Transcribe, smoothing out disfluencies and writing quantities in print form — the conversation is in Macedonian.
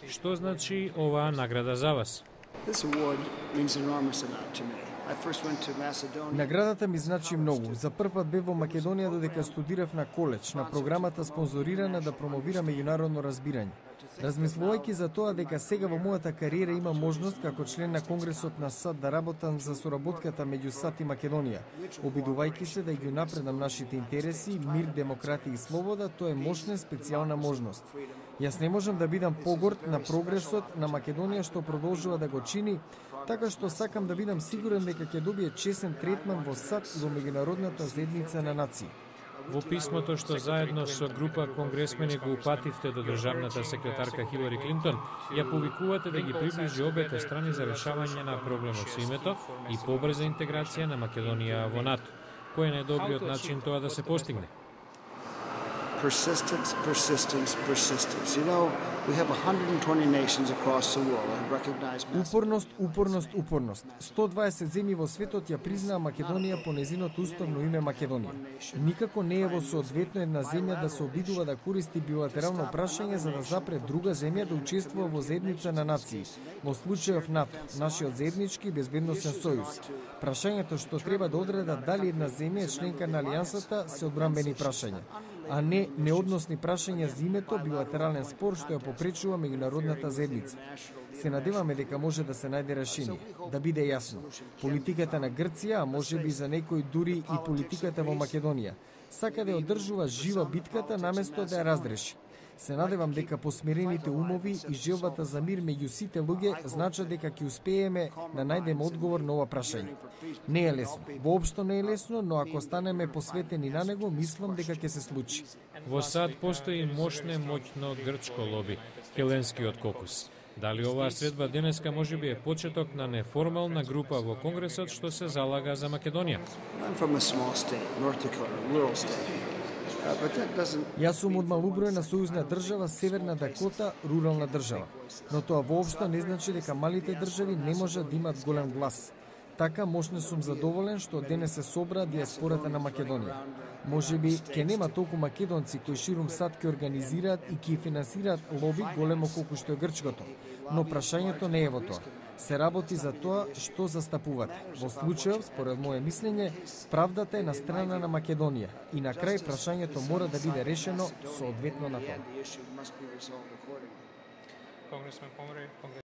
Што значи оваа награда за вас? Наградата ми значи многу. За прв пат бев во Македонија додека студирав на коледж, на програмата спонзорирана да промовира меѓународно разбирање. Размислувајќи за тоа дека сега во мојата кариера има можност како член на Конгресот на САД да работам за соработката меѓу САД и Македонија, обидувајќи се да ги напредам нашите интереси, мир, демократија и слобода, тоа е мощна специјална можност. Јас не можам да бидам погорд на прогресот на Македонија што продолжува да го чини, така што сакам да бидам сигурен дека ќе добие чесен третман во САД и во меѓународната заедница на нации. Во писмото што заедно со група конгресмени го упативте до државната секретарка Хилари Клинтон, ја повикувате да ги приближи обете страни за решавање на проблемот со името и побрза интеграција на Македонија во НАТО. Кој е најдобриот начин тоа да се постигне? Persistence. You know, we have 120 nations across the world that recognize Упорност. 120 земји во светот ја признаа Македонија по незиното уставно име Македонија. Никако не е во соодветно една земја да се обидува да користи билатерално прашање за да запре друга земја да учествува во заедница на нации, во случајов НАТО, нашиот заеднички безбедносен сојуз. Прашањето што треба да одреда дали една земја е членка на алијансата се одбранбени прашања, а не неодносни прашања за името, билатерален спор што ја попречува меѓународната заедница. Се надеваме дека може да се најде решение. Да биде јасно, политиката на Грција, а можеби за некој дури и политиката во Македонија, сака да ја одржува жива битката наместо да ја разреши. Се надевам дека посмирените умови и желбата за мир меѓу сите луѓе значат дека ќе успееме да најдеме одговор на ова прашање. Не е лесно, воопшто не е лесно, но ако станеме посветени на него, мислам дека ќе се случи. Во САД постои моќно грчко лоби, Хеленскиот кокус. Дали оваа средба денеска можеби е почеток на неформална група во Конгресот што се залага за Македонија? Јас сум од малобројна сојузна држава, Северна Дакота, рурална држава. Но тоа воопшто не значи дека малите држави не можат да имат голем глас. Така мощно сум задоволен што денес се собра диаспората на Македонија. Можеби ќе нема толку македонци кои ширум САД ќе организираат и ќе финансираат лоби големо колку што е грчкото, но прашањето не е во тоа. Се работи за тоа што застапувате. Во случајов, според моје мислење, правдата е на страна на Македонија и на крај прашањето мора да биде решено соодветно на тоа.